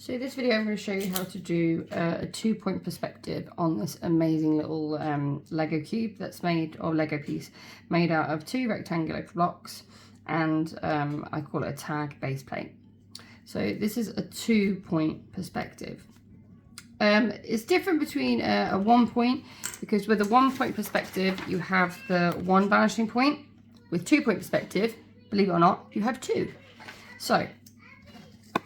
So this video I'm going to show you how to do a 2-point perspective on this amazing little Lego cube that's made, or Lego piece, made out of 2 rectangular blocks and I call it a tag base plate. So this is a 2-point perspective. It's different between a 1-point, because with a 1-point perspective you have the 1 vanishing point. With 2-point perspective, believe it or not, you have 2. So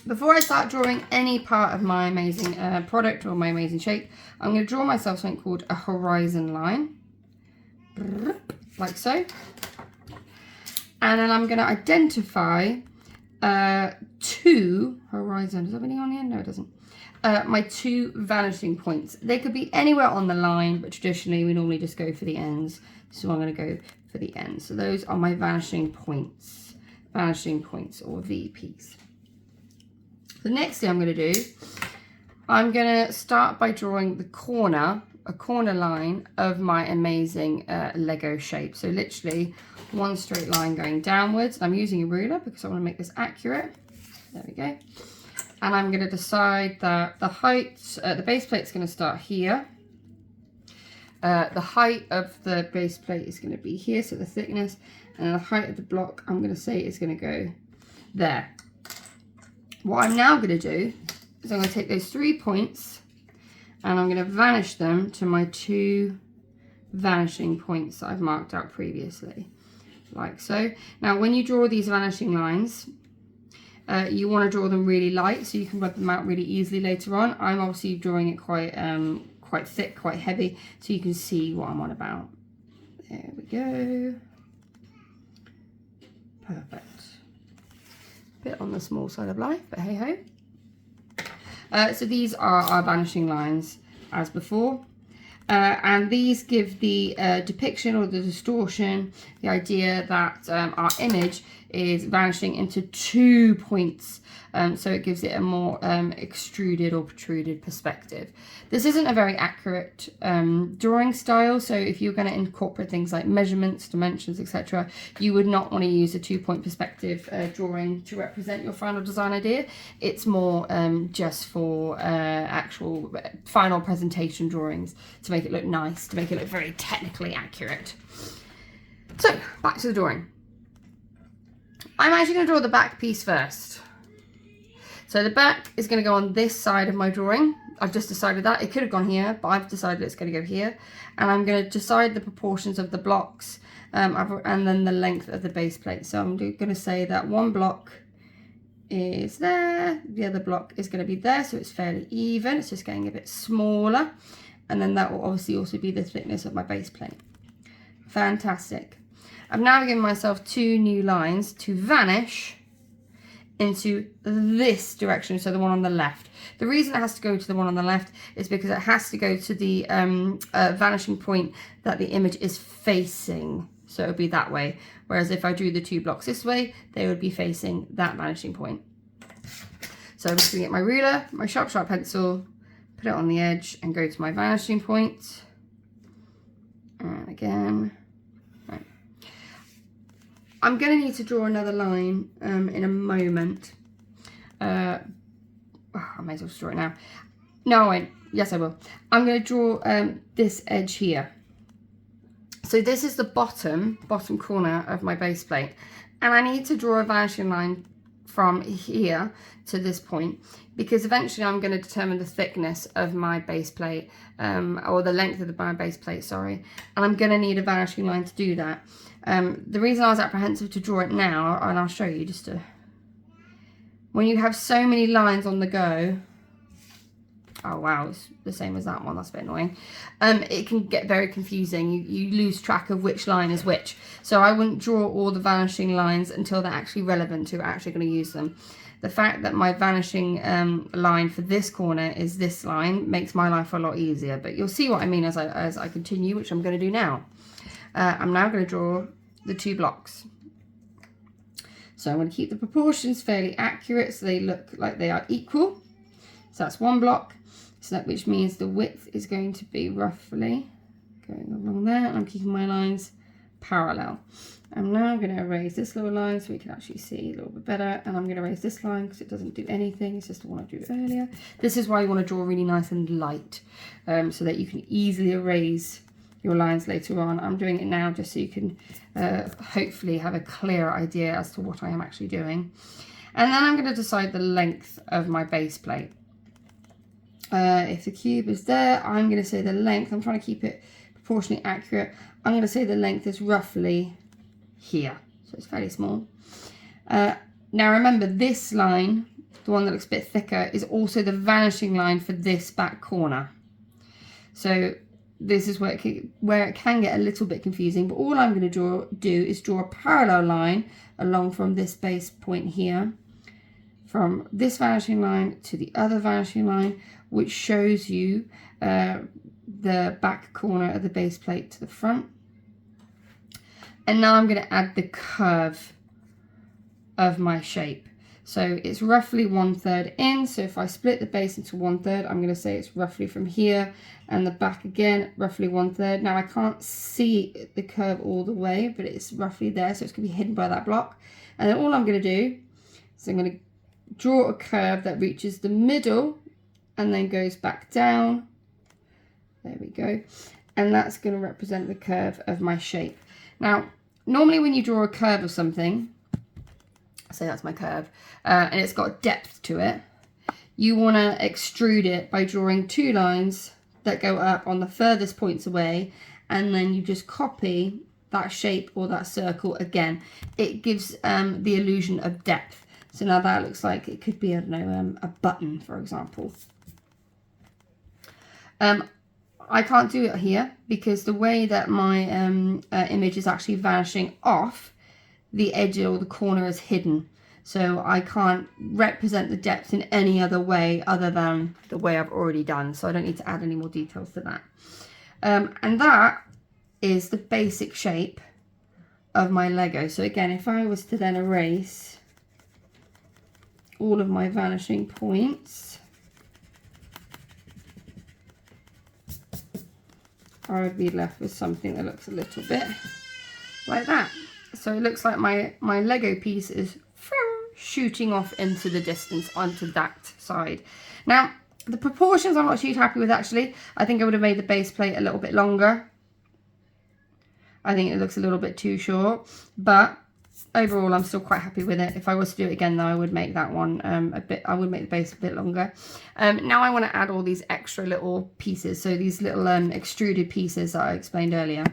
before I start drawing any part of my amazing product or my amazing shape, I'm going to draw myself something called a horizon line, like so. And then I'm going to identify 2 horizon. Does that have anything on the end? No, it doesn't. My 2 vanishing points. They could be anywhere on the line, but traditionally we normally just go for the ends. So I'm going to go for the ends. So those are my vanishing points or VPs. The next thing I'm going to do, I'm going to start by drawing the corner, a corner line of my amazing Lego shape. So literally one straight line going downwards. I'm using a ruler because I want to make this accurate. There we go. And I'm going to decide that the height, the base plate is going to start here. The height of the base plate is going to be here, so the thickness, and the height of the block, I'm going to say, is going to go there. What I'm now going to do is I'm going to take those 3 points and I'm going to vanish them to my 2 vanishing points that I've marked out previously, like so. Now when you draw these vanishing lines, you want to draw them really light so you can rub them out really easily later on. I'm obviously drawing it quite thick, quite heavy, so you can see what I'm on about. There we go. Perfect. Bit on the small side of life, but hey ho. So these are our vanishing lines as before. And these give the depiction or the distortion, the idea that our image is vanishing into 2 points. So it gives it a more extruded or protruded perspective. This isn't a very accurate drawing style, so if you're going to incorporate things like measurements, dimensions, etc., you would not want to use a 2-point perspective drawing to represent your final design idea. It's more just for actual final presentation drawings to make it look nice, to make it look very technically accurate. So back to the drawing. I'm actually going to draw the back piece first. So the back is going to go on this side of my drawing. I've just decided that. It could have gone here, but I've decided it's going to go here. And I'm going to decide the proportions of the blocks and then the length of the base plate. So I'm going to say that one block is there, the other block is going to be there, so it's fairly even. It's just getting a bit smaller. And then that will obviously also be the thickness of my base plate. Fantastic. I've now given myself 2 new lines to vanish into this direction, so the one on the left. The reason it has to go to the one on the left is because it has to go to the vanishing point that the image is facing. So it would be that way. Whereas if I drew the 2 blocks this way, they would be facing that vanishing point. So I'm just going to get my ruler, my sharp pencil, put it on the edge and go to my vanishing point. And again. Right. I'm going to need to draw another line in a moment. I may as well draw it now. No, I won't. Yes, I will. I'm going to draw this edge here. So this is the bottom corner of my base plate. And I need to draw a vanishing line from here to this point, because eventually I'm going to determine the thickness of my base plate, or the length of my base plate, sorry. And I'm going to need a vanishing line to do that. The reason I was apprehensive to draw it now, and I'll show you just to, when you have so many lines on the go, oh wow, it's the same as that one, that's a bit annoying. It can get very confusing. You lose track of which line is which. So I wouldn't draw all the vanishing lines until they're actually relevant to actually going to use them. The fact that my vanishing line for this corner is this line makes my life a lot easier, but you'll see what I mean as I continue, which I'm going to do now. I'm now going to draw the 2 blocks. So I'm going to keep the proportions fairly accurate so they look like they are equal. So that's 1 block, so that which means the width is going to be roughly going along there. I'm keeping my lines parallel. I'm now going to erase this little line so we can actually see a little bit better, and I'm going to erase this line because it doesn't do anything, it's just the one I drew earlier. This is why you want to draw really nice and light, so that you can easily erase your lines later on. I'm doing it now just so you can hopefully have a clear idea as to what I am actually doing. And then I'm going to decide the length of my base plate. If the cube is there, I'm going to say the length, I'm trying to keep it proportionally accurate, I'm going to say the length is roughly here, so it's fairly small. Now remember, this line, the one that looks a bit thicker, is also the vanishing line for this back corner. So this is where it can get a little bit confusing, but all I'm going to do is draw a parallel line along from this base point here, from this vanishing line to the other vanishing line, which shows you the back corner of the base plate to the front. And now I'm going to add the curve of my shape. So it's roughly 1/3 in. So if I split the base into 1/3, I'm going to say it's roughly from here, and the back again, roughly 1/3. Now I can't see the curve all the way, but it's roughly there. So it's going to be hidden by that block. And then all I'm going to do is I'm going to draw a curve that reaches the middle and then goes back down. There we go. And that's going to represent the curve of my shape. Now, normally when you draw a curve of something, say that's my curve, and it's got depth to it, you want to extrude it by drawing two lines that go up on the furthest points away, and then you just copy that shape or that circle again. It gives the illusion of depth. So now that looks like it could be, I don't know, a button, for example. I can't do it here because the way that my image is actually vanishing off, the edge or the corner is hidden. So I can't represent the depth in any other way other than the way I've already done. So I don't need to add any more details to that. And that is the basic shape of my Lego. So again, if I was to then erase all of my vanishing points, I would be left with something that looks a little bit like that. So it looks like my Lego piece is shooting off into the distance onto that side. Now, the proportions I'm not too happy with actually. I think I would have made the base plate a little bit longer. I think it looks a little bit too short, but overall I'm still quite happy with it. If I was to do it again though, I would make that one I would make the base a bit longer. Now I want to add all these extra little pieces, so these little extruded pieces that I explained earlier.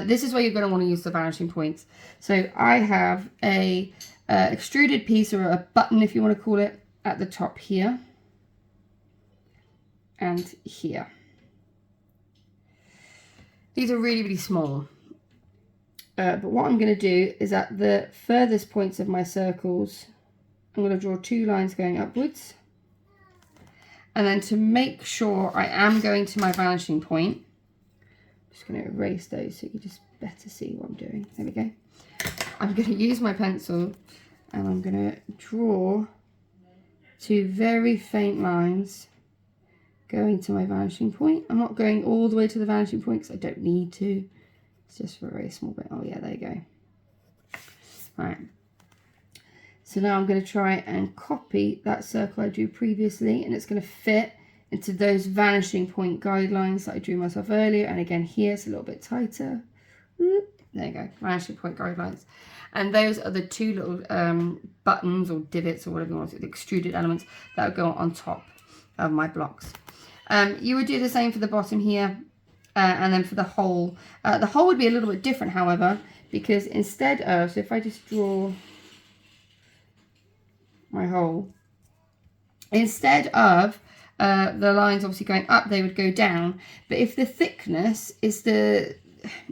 This is where you're going to want to use the vanishing points. So I have a extruded piece, or a button if you want to call it, at the top here and here. These are really, really small. But what I'm going to do is at the furthest points of my circles, I'm going to draw two lines going upwards. And then to make sure I am going to my vanishing point, I'm just going to erase those so you can just better see what I'm doing. There we go. I'm going to use my pencil and I'm going to draw two very faint lines going to my vanishing point. I'm not going all the way to the vanishing point because I don't need to. It's just for a very small bit. Oh yeah, there you go. Right. So now I'm going to try and copy that circle I drew previously, and it's going to fit into those vanishing point guidelines that I drew myself earlier. And again, here it's a little bit tighter. There you go, vanishing point guidelines. And those are the two little buttons or divots or whatever you want to, the extruded elements that would go on top of my blocks. You would do the same for the bottom here. And then for the hole would be a little bit different, however, because instead of, so if I just draw my hole, instead of the lines obviously going up, they would go down. But if the thickness is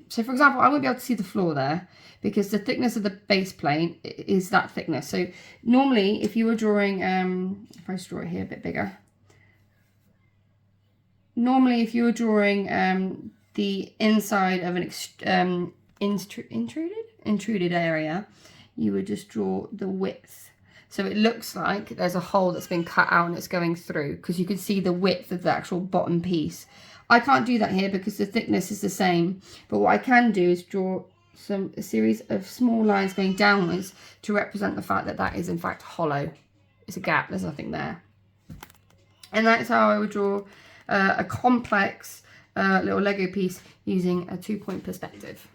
so for example, I won't be able to see the floor there because the thickness of the base plate is that thickness. So normally if you were drawing, if I just draw it here a bit bigger, normally if you were drawing the inside of an intruded area, you would just draw the width. So it looks like there's a hole that's been cut out and it's going through because you can see the width of the actual bottom piece. I can't do that here because the thickness is the same. But what I can do is draw a series of small lines going downwards to represent the fact that that is in fact hollow. It's a gap, there's nothing there. And that's how I would draw a complex little Lego piece using a 2-point perspective.